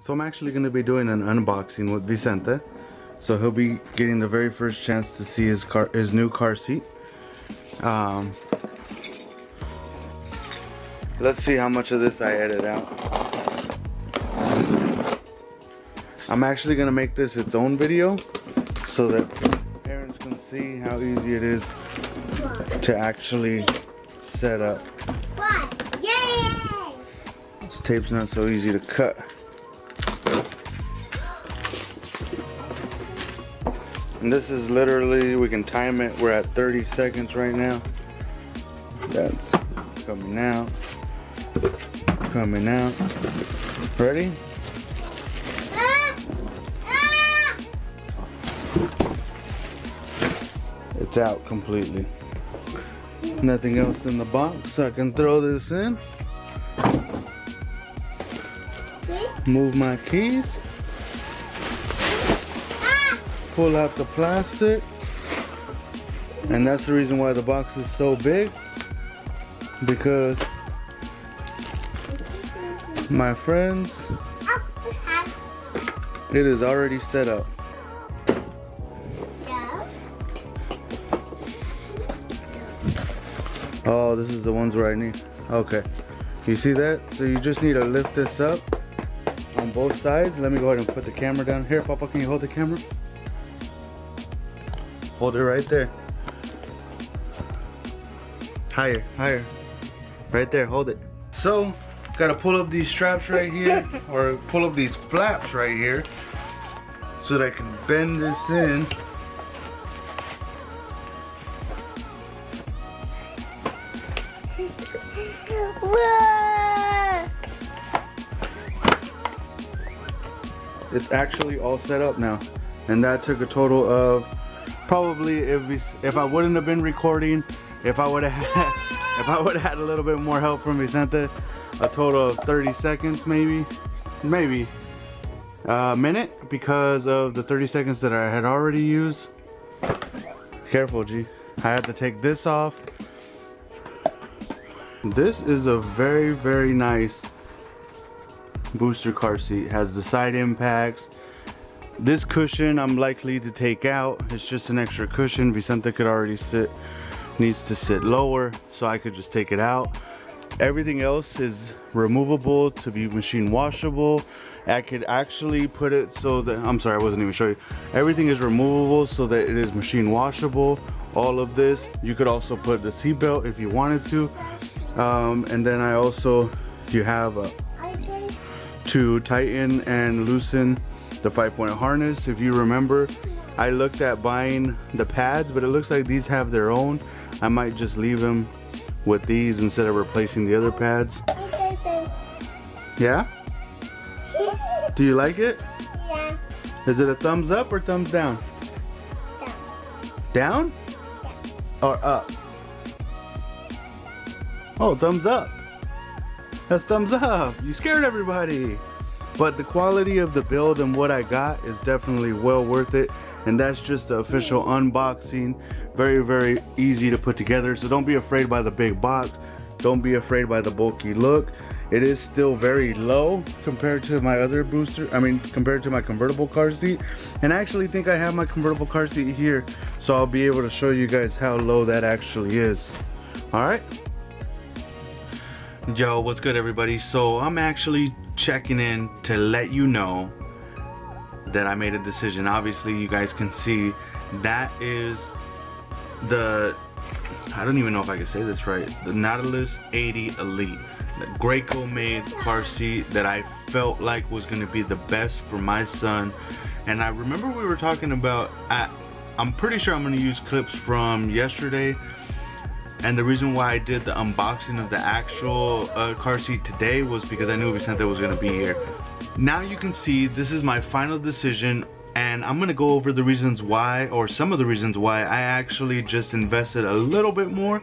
So I'm actually going to be doing an unboxing with Vicente. So he'll be getting the very first chance to see his new car seat. Let's see how much of this I edit out. I'm actually going to make this its own video so that parents can see how easy it is to actually set up. Yay! This tape's not so easy to cut. And this is literally, we can time it, we're at 30 seconds right now. That's coming out. Coming out. Ready? It's out completely. Nothing else in the box, so I can throw this in. Move my keys. Pull out the plastic. And that's the reason why the box is so big, because my friends, it is already set up. Oh, this is the ones where I need. Okay, you see that? So you just need to lift this up on both sides. Let me go ahead and put the camera down. Here, Papa, can you hold the camera? Hold it right there. Higher, higher. Right there, hold it. So, gotta pull up these straps right here, or pull up these flaps right here, so that I can bend this in. It's actually all set up now, and that took a total of probably, if I wouldn't have been recording, if I would have had a little bit more help from Vicente, a total of 30 seconds, maybe a minute, because of the 30 seconds that I had already used. Careful, G. I had to take this off. This is a very, very nice booster car seat. It has the side impacts. This cushion I'm likely to take out. It's just an extra cushion. Vicente could already needs to sit lower, so I could just take it out. Everything else is removable to be machine washable. I could actually put it so that, I'm sorry, I wasn't even showing you. Everything is removable so that it is machine washable. All of this, you could also put the seat belt if you wanted to. And then you have to tighten and loosen the 5-point harness. If you remember, I looked at buying the pads, but it looks like these have their own. I might just leave them with these instead of replacing the other pads. Yeah? Do you like it? Yeah. Is it a thumbs up or thumbs down? Down. Down? Yeah. Or up? Oh, thumbs up. That's thumbs up. You scared everybody. But the quality of the build and what I got is definitely well worth it. And that's just the official unboxing. Very, very easy to put together. So don't be afraid by the big box. Don't be afraid by the bulky look. It is still very low compared to my other compared to my convertible car seat. And I actually think I have my convertible car seat here, so I'll be able to show you guys how low that actually is. All right. Yo, what's good, everybody? So I'm actually checking in to let you know that I made a decision. Obviously, you guys can see that is the, I don't even know if I can say this right, the Nautilus 80 Elite, the Graco made car seat that I felt like was going to be the best for my son. And I remember we were talking about, I'm pretty sure I'm going to use clips from yesterday. And the reason why I did the unboxing of the actual car seat today was because I knew Vicente was going to be here. Now you can see this is my final decision, and I'm going to go over the reasons why, or some of the reasons why I actually just invested a little bit more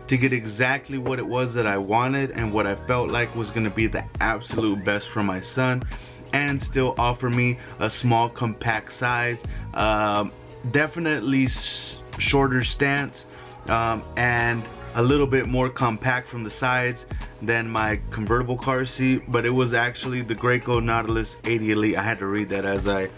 to get exactly what it was that I wanted and what I felt like was going to be the absolute best for my son, and still offer me a small compact size, definitely shorter stance, and a little bit more compact from the sides than my convertible car seat, but it was actually the Graco Nautilus 80 Elite. I had to read that as I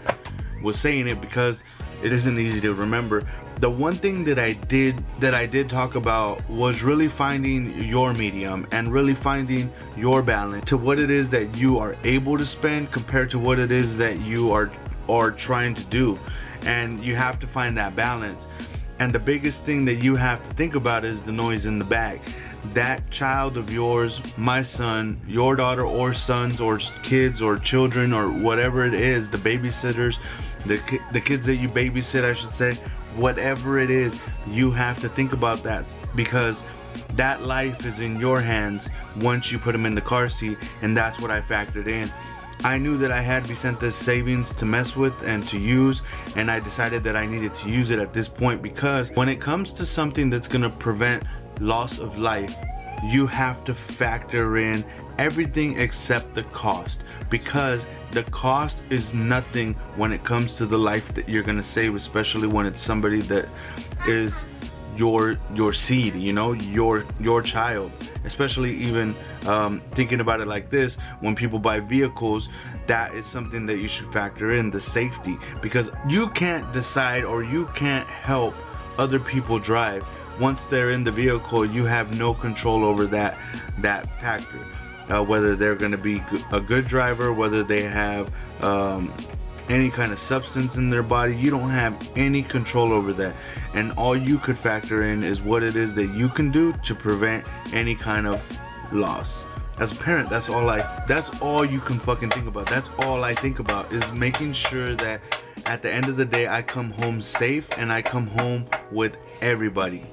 was saying it because it isn't easy to remember. The one thing that I did talk about was really finding your medium and really finding your balance to what it is that you are able to spend compared to what it is that you are trying to do. And you have to find that balance. And the biggest thing that you have to think about is the noise in the back. That child of yours, my son, your daughter, or sons, or kids, or children, or whatever it is, the babysitters, the kids that you babysit, I should say, whatever it is, you have to think about that, because that life is in your hands once you put them in the car seat. And that's what I factored in. I knew that I had Vicenta's savings to mess with and to use, and I decided that I needed to use it at this point, because when it comes to something that's going to prevent loss of life, you have to factor in everything except the cost, because the cost is nothing when it comes to the life that you're going to save, especially when it's somebody that is your seed, you know, your child. Especially even thinking about it like this, when people buy vehicles, that is something that you should factor in, the safety, because you can't decide or you can't help other people drive. Once they're in the vehicle, you have no control over that factor, whether they're going to be a good driver, whether they have any kind of substance in their body. You don't have any control over that, and all you could factor in is what it is that you can do to prevent any kind of loss. As a parent, that's all you can fucking think about. That's all I think about, is making sure that at the end of the day I come home safe and I come home with everybody.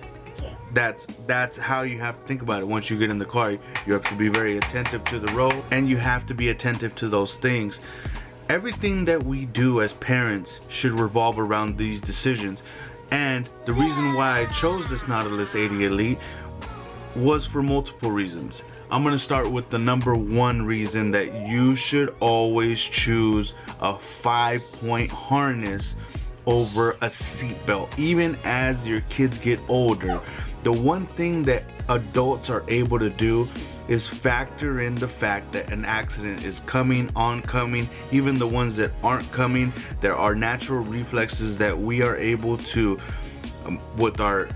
That's how you have to think about it. Once you get in the car, you have to be very attentive to the road, and you have to be attentive to those things. Everything that we do as parents should revolve around these decisions. And the reason why I chose this Nautilus 80 Elite was for multiple reasons. I'm going to start with the number one reason, that you should always choose a 5-point harness over a seatbelt. Even as your kids get older, the one thing that adults are able to do is factor in the fact that an accident is coming, oncoming. Even the ones that aren't coming, there are natural reflexes that we are able to, with our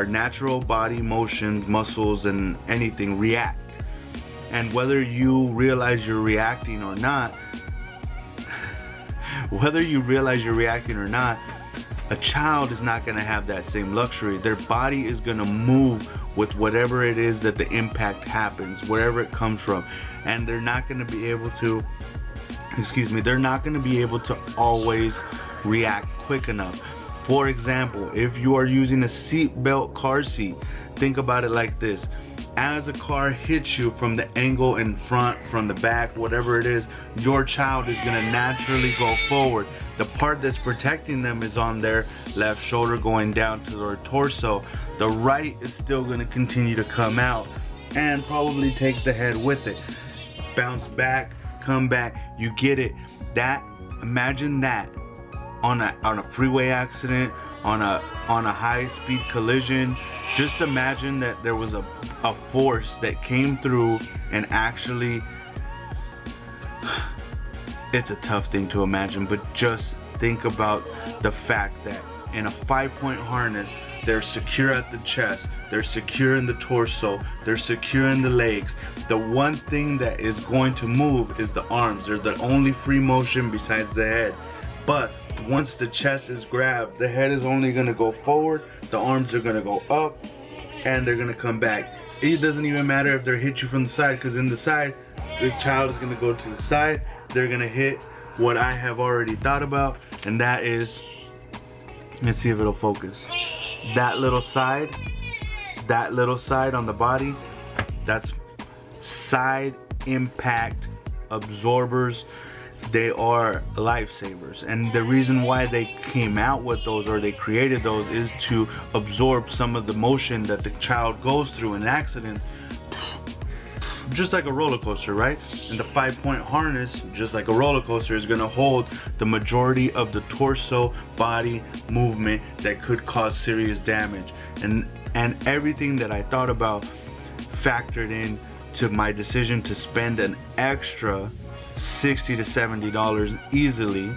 natural body motions, muscles, and anything, react. And whether you realize you're reacting or not, a child is not going to have that same luxury. Their body is going to move with whatever it is that the impact happens, wherever it comes from, and they're not going to be able to, they're not going to be able to always react quick enough. For example, if you are using a seatbelt car seat, think about it like this. As a car hits you from the angle in front, from the back, whatever it is, your child is going to naturally go forward. The part that's protecting them is on their left shoulder going down to their torso. The right is still going to continue to come out and probably take the head with it. Bounce back, come back, you get it. Imagine that on a freeway accident, on a high-speed collision. Just imagine that there was a force that came through and actually, it's a tough thing to imagine, but just think about the fact that in a 5-point harness, they're secure at the chest, they're secure in the torso, they're secure in the legs. The one thing that is going to move is the arms. They're the only free motion besides the head. But once the chest is grabbed, the head is only going to go forward, the arms are going to go up, and they're going to come back. It doesn't even matter if they're hit you from the side, because in the side, the child is going to go to the side. They're going to hit what I have already thought about, and that is, let's see if it'll focus. That little side on the body, that's side impact absorbers. They are lifesavers, and the reason why they came out with those, or they created those, is to absorb some of the motion that the child goes through in accidents, just like a roller coaster, right? And the 5-point harness, just like a roller coaster, is going to hold the majority of the torso body movement that could cause serious damage. And everything that I thought about factored in to my decision to spend an extra $60 to $70 easily,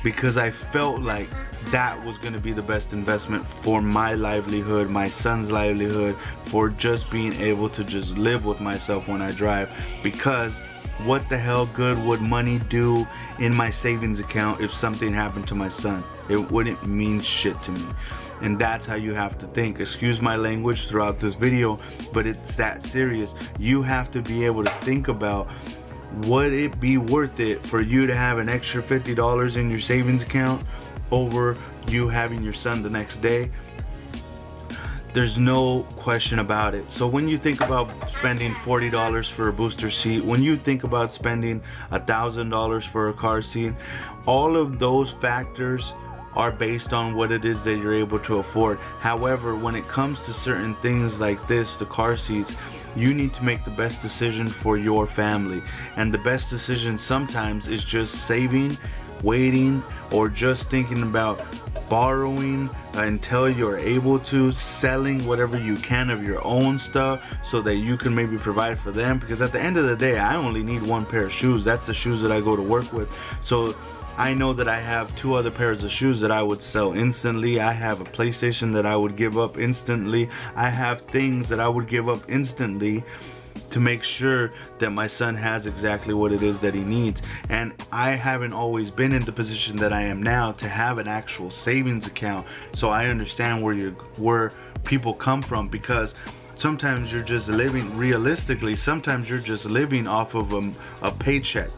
because I felt like that was going to be the best investment for my livelihood, my son's livelihood, for just being able to just live with myself when I drive. Because what the hell good would money do in my savings account if something happened to my son? It wouldn't mean shit to me. And that's how you have to think. Excuse my language throughout this video, but it's that serious. You have to be able to think about, would it be worth it for you to have an extra $50 in your savings account over you having your son the next day? There's no question about it. So when you think about spending $40 for a booster seat, when you think about spending $1,000 for a car seat, all of those factors are based on what it is that you're able to afford. However, when it comes to certain things like this, the car seats, you need to make the best decision for your family. And the best decision sometimes is just saving, waiting, or just thinking about borrowing until you're able to, selling whatever you can of your own stuff so that you can maybe provide for them. Because at the end of the day, I only need one pair of shoes. That's the shoes that I go to work with. So I know that I have 2 other pairs of shoes that I would sell instantly. I have a PlayStation that I would give up instantly. I have things that I would give up instantly to make sure that my son has exactly what it is that he needs. And I haven't always been in the position that I am now to have an actual savings account. So I understand where people come from, because sometimes you're just living, realistically, sometimes you're just living off of a paycheck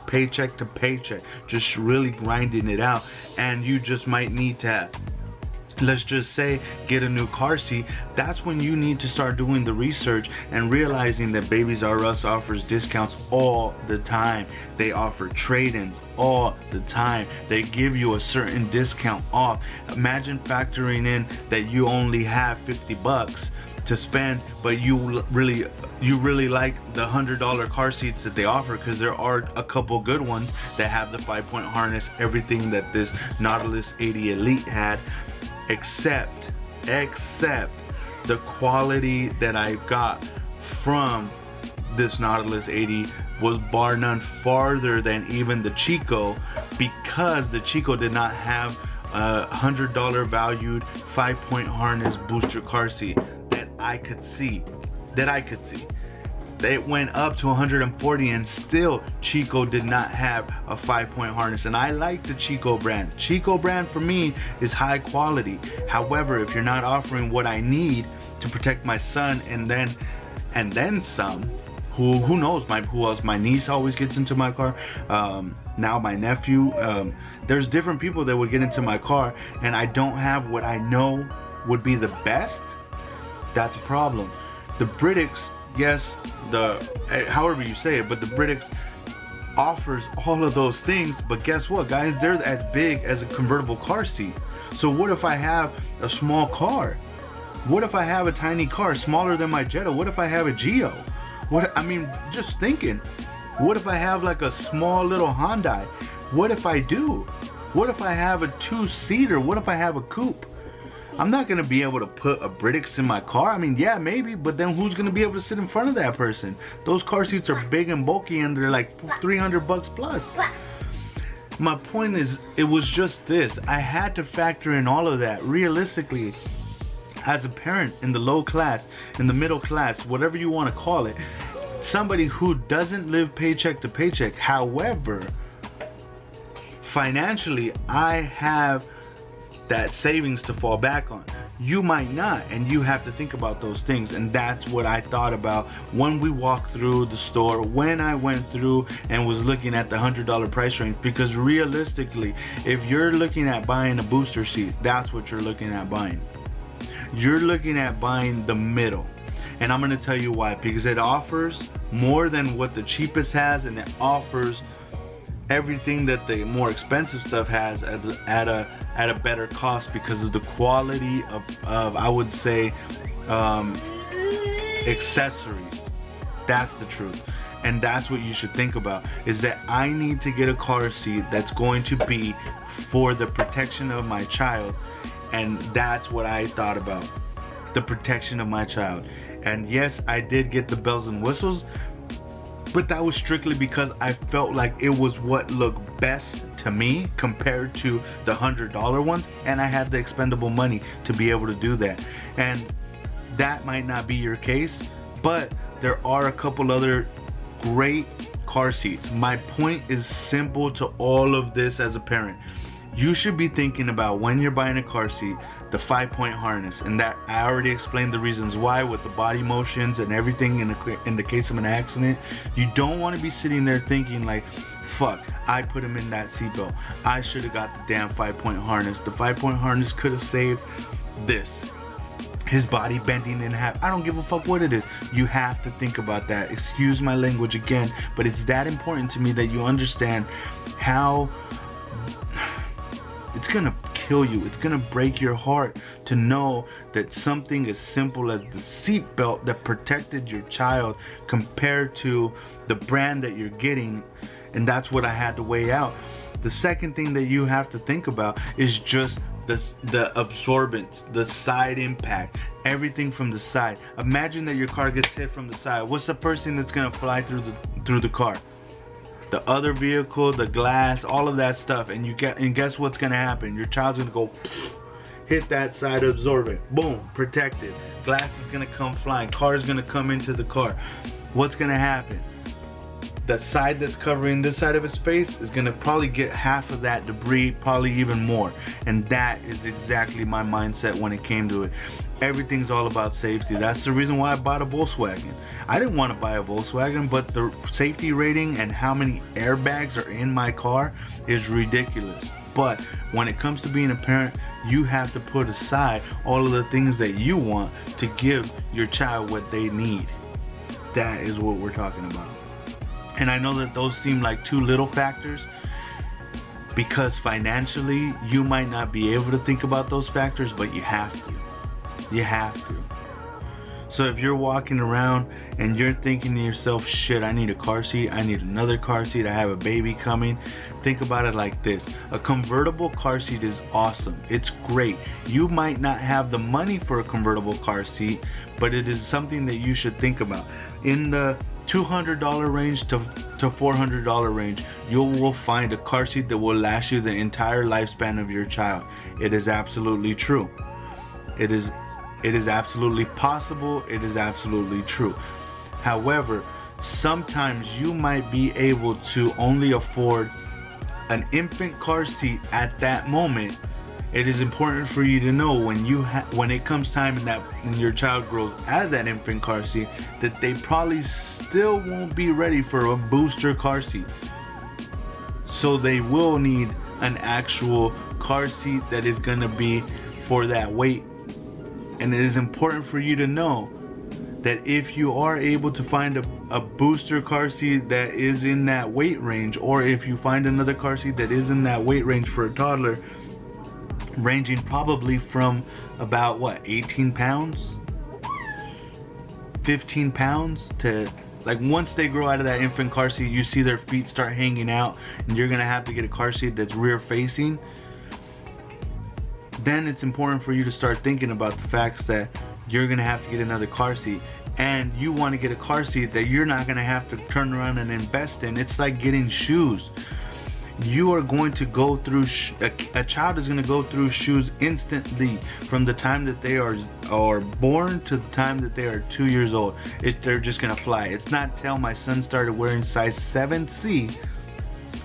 to paycheck, just really grinding it out. And you just might need to, let's just say, get a new car seat. That's when you need to start doing the research and realizing that Babies R Us offers discounts all the time. They offer trade-ins all the time. They give you a certain discount off. Imagine factoring in that you only have 50 bucks to spend, but you really like the $100 car seats that they offer, because there are a couple good ones that have the 5-point harness, everything that this Nautilus 80 Elite had, except the quality that I got from this Nautilus 80 was bar none farther than even the Chico, because the Chico did not have a $100 valued 5-point harness booster car seat that I could see. It went up to 140 and still Chico did not have a 5-point harness. And I like the Chico brand. Chico brand for me is high quality. However, if you're not offering what I need to protect my son and then some, who knows, who else? My niece always gets into my car. Now my nephew. There's different people that would get into my car, and I don't have what I know would be the best. That's a problem. The Britix, yes, however you say it, but the Britix offers all of those things. But guess what, guys? They're as big as a convertible car seat. So what if I have a small car? What if I have a tiny car smaller than my Jetta? What if I have a Geo? Just thinking. What if I have like a small little Hyundai? What if I do? What if I have a 2-seater? What if I have a coupe? I'm not gonna be able to put a Britix in my car. Yeah, maybe, but then who's gonna be able to sit in front of that person? Those car seats are big and bulky, and they're like 300 bucks plus. My point is, it was just this. I had to factor in all of that. Realistically, as a parent in the low class, in the middle class, whatever you want to call it, somebody who doesn't live paycheck to paycheck, however, financially, I have that savings to fall back on. You might not, and you have to think about those things. And that's what I thought about when we walked through the store, when I went through and was looking at the $100 price range. Because realistically, if you're looking at buying a booster seat, that's what you're looking at buying. You're looking at buying the middle. And I'm going to tell you why. Because it offers more than what the cheapest has, and it offers everything that the more expensive stuff has at a better cost, because of the quality of I would say accessories. That's the truth. And that's what you should think about, is that I need to get a car seat that's going to be for the protection of my child. And that's what I thought about, the protection of my child. And yes, I did get the bells and whistles, but that was strictly because I felt like it was what looked best to me compared to the $100 ones, and I had the expendable money to be able to do that. And that might not be your case, but there are a couple other great car seats. My point is simple to all of this as a parent. You should be thinking about, when you're buying a car seat, the 5-point harness, and that I already explained the reasons why with the body motions and everything in the case of an accident. You don't want to be sitting there thinking like, fuck, I put him in that seatbelt, I should have got the damn 5-point harness. The 5-point harness could have saved this, his body bending in half. I don't give a fuck what it is. You have to think about that. Excuse my language again, but it's that important to me that you understand how it's gonna kill you. It's gonna break your heart to know that something as simple as the seatbelt that protected your child compared to the brand that you're getting, and that's what I had to weigh out. The second thing that you have to think about is just the absorbance, the side impact, everything from the side. Imagine that your car gets hit from the side. What's the first thing that's gonna fly through the car? The other vehicle, the glass, all of that stuff. And guess what's gonna happen? Your child's gonna go hit that side, absorb it, boom, protected. Glass is gonna come flying, car is gonna come into the car. What's gonna happen? The side that's covering this side of his face is gonna probably get half of that debris, probably even more. And that is exactly my mindset when it came to it. Everything's all about safety. That's the reason why I bought a Volkswagen. I didn't want to buy a Volkswagen, but the safety rating and how many airbags are in my car is ridiculous. But when it comes to being a parent, you have to put aside all of the things that you want to give your child what they need. That is what we're talking about. And I know that those seem like two little factors, because financially you might not be able to think about those factors, but you have to. You have to. So if you're walking around and you're thinking to yourself, shit, I need a car seat, I need another car seat, I have a baby coming, think about it like this. A convertible car seat is awesome. It's great. You might not have the money for a convertible car seat, but it is something that you should think about. In the $200 range to $400 range, you will find a car seat that will last you the entire lifespan of your child. It is absolutely true. It is absolutely possible. It is absolutely true. However, sometimes you might be able to only afford an infant car seat at that moment. It is important for you to know when it comes time when your child grows out of that infant car seat, that they probably still won't be ready for a booster car seat. So they will need an actual car seat that is going to be for that weight. And it is important for you to know that if you are able to find a booster car seat that is in that weight range, or if you find another car seat that is in that weight range for a toddler, ranging probably from about what, 18 pounds, 15 pounds to, like, once they grow out of that infant car seat, you see their feet start hanging out and you're gonna have to get a car seat that's rear facing. Then it's important for you to start thinking about the facts that you're gonna have to get another car seat, and you want to get a car seat that you're not gonna have to turn around and invest in. It's like getting shoes. You are going to go through a child is going to go through shoes instantly from the time that they are born to the time that they are 2 years old. They're just going to fly. It's not till my son started wearing size 7C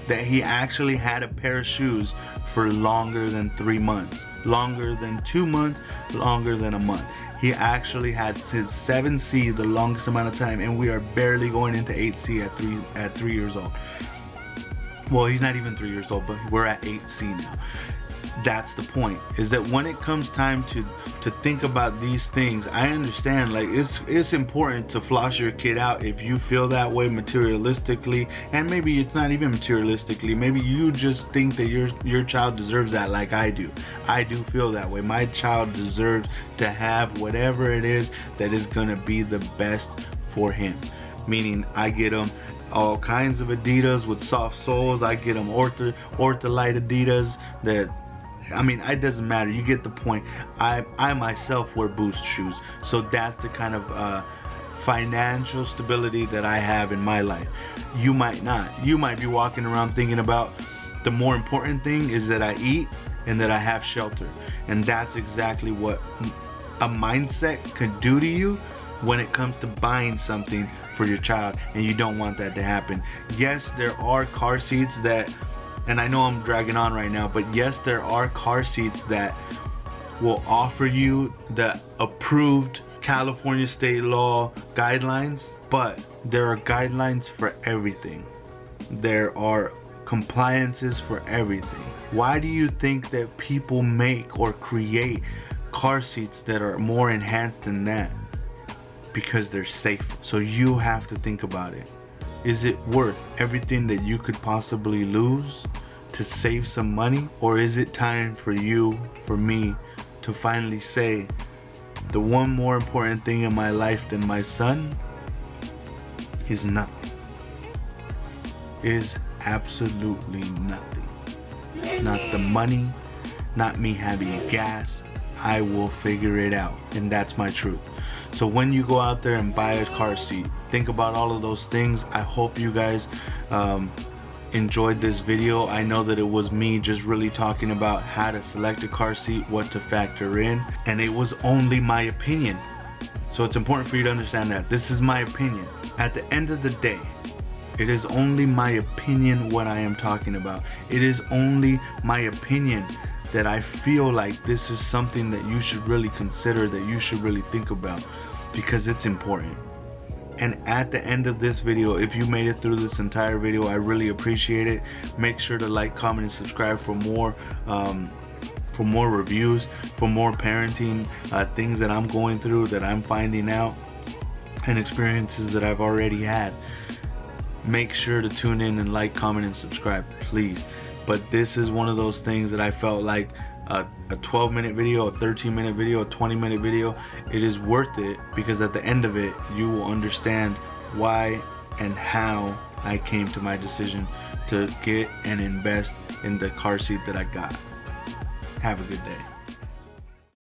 that he actually had a pair of shoes for longer than 3 months, longer than 2 months, longer than a month. He actually had his 7C the longest amount of time, and we are barely going into 8C at 3 years old. Well, he's not even 3 years old, but we're at 8C now. That's the point, is that when it comes time to think about these things, I understand, like, it's important to floss your kid out if you feel that way materialistically, and maybe it's not even materialistically. Maybe you just think that your child deserves that, like I do. I do feel that way. My child deserves to have whatever it is that is gonna be the best for him. Meaning, I get him all kinds of Adidas with soft soles. I get them Ortholite Adidas that I mean, it doesn't matter. You get the point. I myself wear Boost shoes, so that's the kind of financial stability that I have in my life. You might not. You might be walking around thinking about the more important thing is that I eat and that I have shelter, and that's exactly what a mindset could do to you when it comes to buying something for your child, and you don't want that to happen. Yes, there are car seats that, and I know I'm dragging on right now, but yes, there are car seats that will offer you the approved California state law guidelines, but there are guidelines for everything. There are compliances for everything. Why do you think that people make or create car seats that are more enhanced than that? Because they're safe. So you have to think about it. Is it worth everything that you could possibly lose to save some money? Or is it time for you, for me, to finally say, the one more important thing in my life than my son is nothing. Is absolutely nothing. Not the money, not me having gas. I will figure it out, and that's my truth. So when you go out there and buy a car seat, think about all of those things. I hope you guys enjoyed this video. I know that it was me just really talking about how to select a car seat, what to factor in, and it was only my opinion. So it's important for you to understand that this is my opinion. At the end of the day, it is only my opinion what I am talking about. It is only my opinion that I feel like this is something that you should really consider, that you should really think about, because it's important. And at the end of this video, if you made it through this entire video, I really appreciate it. Make sure to like, comment, and subscribe for more reviews, for more parenting things that I'm going through, that I'm finding out, and experiences that I've already had. Make sure to tune in and like, comment, and subscribe, please. But this is one of those things that I felt like a 12-minute video, a 13-minute video, a 20-minute video, it is worth it, because at the end of it, you will understand why and how I came to my decision to get and invest in the car seat that I got. Have a good day.